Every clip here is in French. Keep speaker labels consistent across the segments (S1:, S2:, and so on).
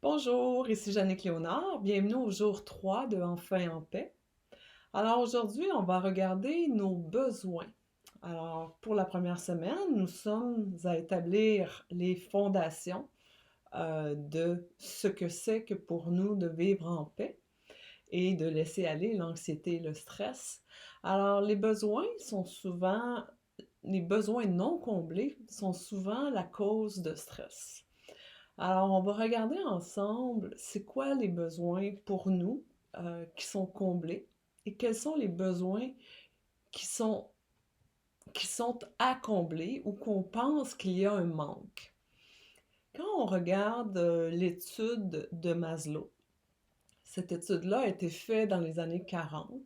S1: Bonjour, ici Jannick Léonard. Bienvenue au jour 3 de Enfin en paix. Alors aujourd'hui, on va regarder nos besoins. Alors pour la première semaine, nous sommes à établir les fondations de ce que c'est que pour nous de vivre en paix et de laisser aller l'anxiété et le stress. Alors les besoins non comblés sont souvent la cause de stress. Alors, on va regarder ensemble c'est quoi les besoins pour nous qui sont comblés et quels sont les besoins qui sont, qui sont à combler ou qu'on pense qu'il y a un manque. Quand on regarde l'étude de Maslow, cette étude-là a été faite dans les années 40,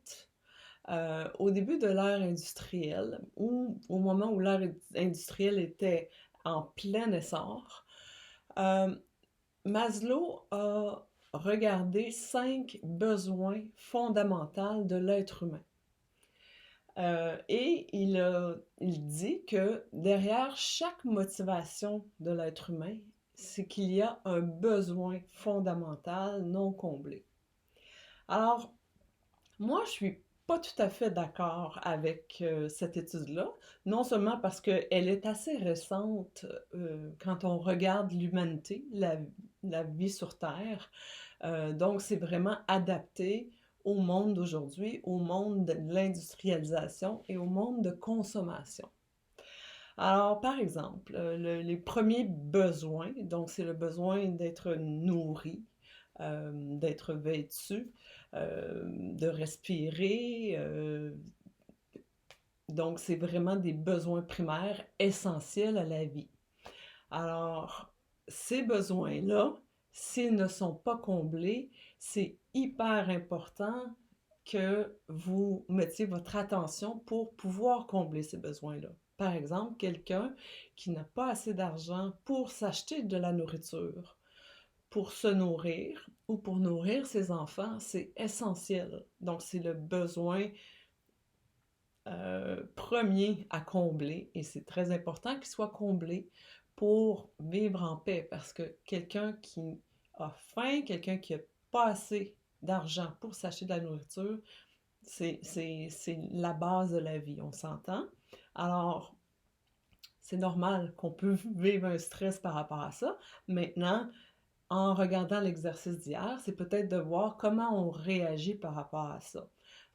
S1: au début de l'ère industrielle, ou au moment où l'ère industrielle était en plein essor. Euh, Maslow a regardé 5 besoins fondamentaux de l'être humain. Et il dit que derrière chaque motivation de l'être humain, c'est qu'il y a un besoin fondamental non comblé. Alors, moi, je suis pas tout à fait d'accord avec cette étude-là, non seulement parce qu'elle est assez récente quand on regarde l'humanité, la vie sur Terre, donc c'est vraiment adapté au monde d'aujourd'hui, au monde de l'industrialisation et au monde de consommation. Alors, par exemple, les premiers besoins, donc c'est le besoin d'être nourri, d'être vêtu, de respirer. Donc, c'est vraiment des besoins primaires essentiels à la vie. Alors, ces besoins-là, s'ils ne sont pas comblés, c'est hyper important que vous mettiez votre attention pour pouvoir combler ces besoins-là. Par exemple, quelqu'un qui n'a pas assez d'argent pour s'acheter de la nourriture, pour se nourrir ou pour nourrir ses enfants, c'est essentiel. Donc, c'est le besoin premier à combler et c'est très important qu'il soit comblé pour vivre en paix parce que quelqu'un qui a faim, quelqu'un qui n'a pas assez d'argent pour s'acheter de la nourriture, c'est la base de la vie, on s'entend. Alors, c'est normal qu'on peut vivre un stress par rapport à ça. Maintenant, en regardant l'exercice d'hier, c'est peut-être de voir comment on réagit par rapport à ça.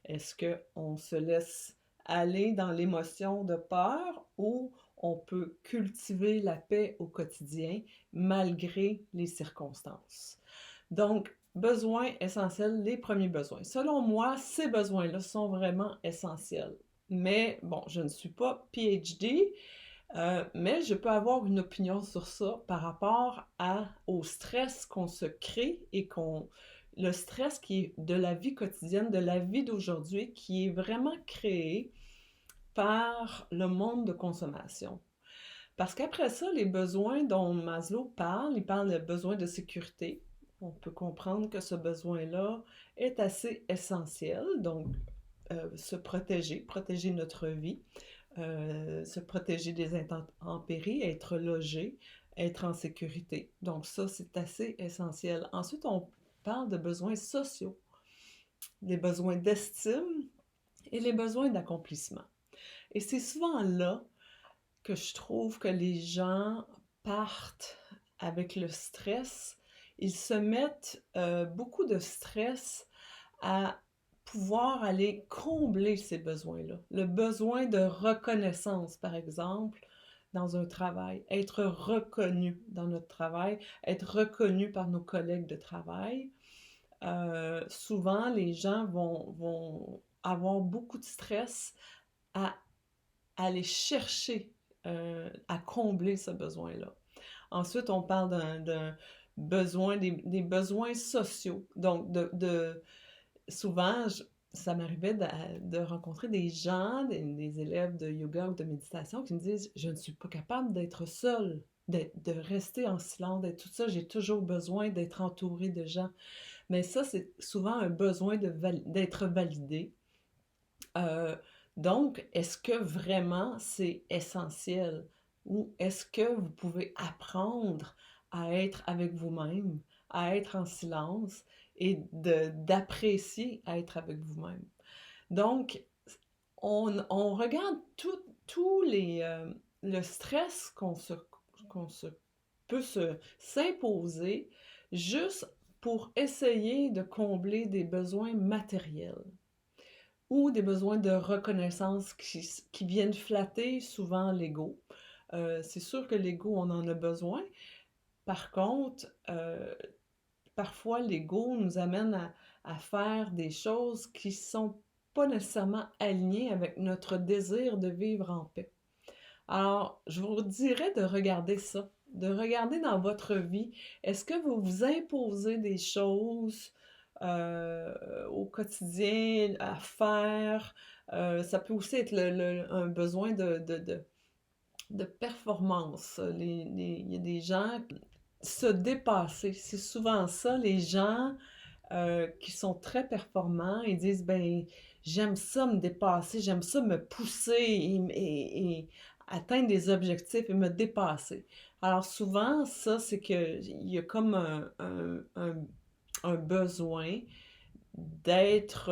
S1: Est-ce qu'on se laisse aller dans l'émotion de peur ou on peut cultiver la paix au quotidien malgré les circonstances? Donc, besoins essentiels, les premiers besoins. Selon moi, ces besoins-là sont vraiment essentiels. Mais bon, je ne suis pas PhD, mais je peux avoir une opinion sur ça par rapport au stress qu'on se crée et le stress qui est de la vie quotidienne, de la vie d'aujourd'hui, qui est vraiment créé par le monde de consommation. Parce qu'après ça, les besoins dont Maslow parle, il parle de besoins de sécurité. On peut comprendre que ce besoin-là est assez essentiel, donc se protéger notre vie, se protéger des intempéries, être logé, être en sécurité. Donc ça, c'est assez essentiel. Ensuite, on parle de besoins sociaux, des besoins d'estime et les besoins d'accomplissement. Et c'est souvent là que je trouve que les gens partent avec le stress. Ils se mettent beaucoup de stress à pouvoir aller combler ces besoins-là. Le besoin de reconnaissance, par exemple, dans un travail, être reconnu dans notre travail, être reconnu par nos collègues de travail. Souvent, les gens vont avoir beaucoup de stress à aller chercher, à combler ce besoin-là. Ensuite, on parle d'un besoin, des besoins sociaux. Donc, souvent, ça m'arrivait de rencontrer des gens, des élèves de yoga ou de méditation qui me disent je ne suis pas capable d'être seule, de rester en silence, d'être toute seule, j'ai toujours besoin d'être entourée de gens. Mais ça, c'est souvent un besoin d'être validé. Euh, donc, est-ce que vraiment c'est essentiel ou est-ce que vous pouvez apprendre à être avec vous-même, à être en silence et d'apprécier être avec vous-même. Donc, on regarde tout le stress qu'on se peut s'imposer juste pour essayer de combler des besoins matériels ou des besoins de reconnaissance qui viennent flatter souvent l'ego. C'est sûr que l'ego, on en a besoin. Par contre, parfois l'ego nous amène à faire des choses qui sont pas nécessairement alignées avec notre désir de vivre en paix. Alors, je vous dirais de regarder ça, de regarder dans votre vie, est-ce que vous vous imposez des choses au quotidien à faire? Ça peut aussi être un besoin de performance. Il y a des gens se dépasser. C'est souvent ça, les gens qui sont très performants, ils disent, ben, j'aime ça me dépasser, j'aime ça me pousser et atteindre des objectifs et me dépasser. Alors souvent, ça, c'est que il y a comme un besoin d'être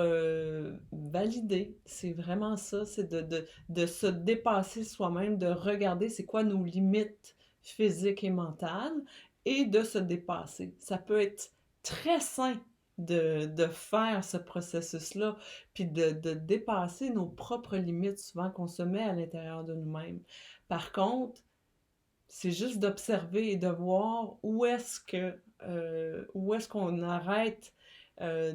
S1: validé. C'est vraiment ça, c'est de se dépasser soi-même, de regarder c'est quoi nos limites physiques et mentales et de se dépasser. Ça peut être très sain de faire ce processus-là, puis de dépasser nos propres limites souvent qu'on se met à l'intérieur de nous-mêmes. Par contre, c'est juste d'observer et de voir où est-ce qu'on arrête euh,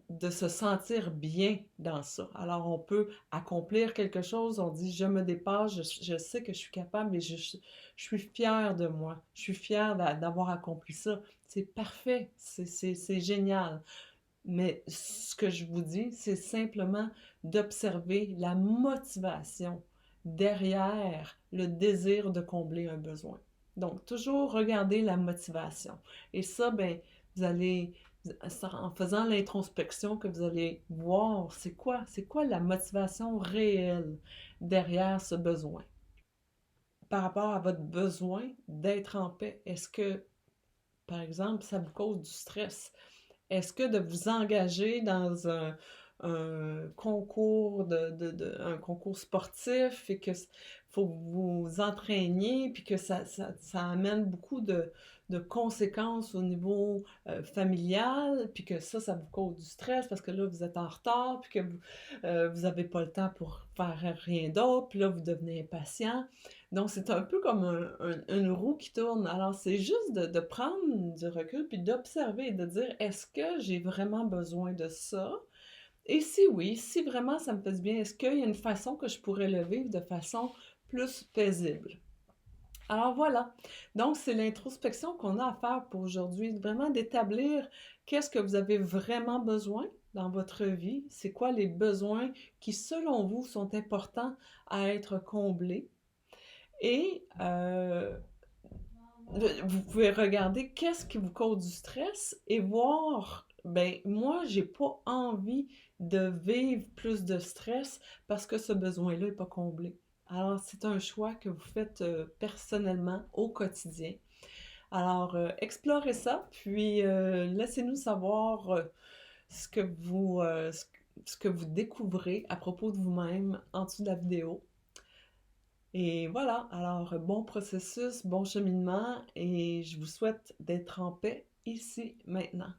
S1: de se sentir bien dans ça. Alors, on peut accomplir quelque chose, on dit je me dépasse, je sais que je suis capable et je suis fière de moi. Je suis fière d'avoir accompli ça. C'est parfait, c'est génial. Mais ce que je vous dis, c'est simplement d'observer la motivation derrière le désir de combler un besoin. Donc, toujours regarder la motivation. Et ça, ben, vous allez, en faisant l'introspection, que vous allez voir c'est quoi la motivation réelle derrière ce besoin. Par rapport à votre besoin d'être en paix, est-ce que, par exemple, ça vous cause du stress? Est-ce que de vous engager dans un concours un concours sportif et que faut que vous vous entraîniez puis que ça amène beaucoup de conséquences au niveau familial puis que ça vous cause du stress parce que là vous êtes en retard puis que vous avez pas le temps pour faire rien d'autre puis là vous devenez impatient. Donc, c'est un peu comme une roue qui tourne. Alors, c'est juste de prendre du recul puis d'observer et de dire, est-ce que j'ai vraiment besoin de ça? Et si oui, si vraiment ça me fait du bien, est-ce qu'il y a une façon que je pourrais le vivre de façon plus paisible? Alors voilà. Donc, c'est l'introspection qu'on a à faire pour aujourd'hui. Vraiment d'établir qu'est-ce que vous avez vraiment besoin dans votre vie. C'est quoi les besoins qui, selon vous, sont importants à être comblés. Et vous pouvez regarder qu'est-ce qui vous cause du stress et voir, ben moi, j'ai pas envie de vivre plus de stress parce que ce besoin-là n'est pas comblé. Alors, c'est un choix que vous faites personnellement au quotidien. Alors, explorez ça, puis laissez-nous savoir ce que vous découvrez à propos de vous-même en dessous de la vidéo. Et voilà, alors bon processus, bon cheminement et je vous souhaite d'être en paix ici, maintenant.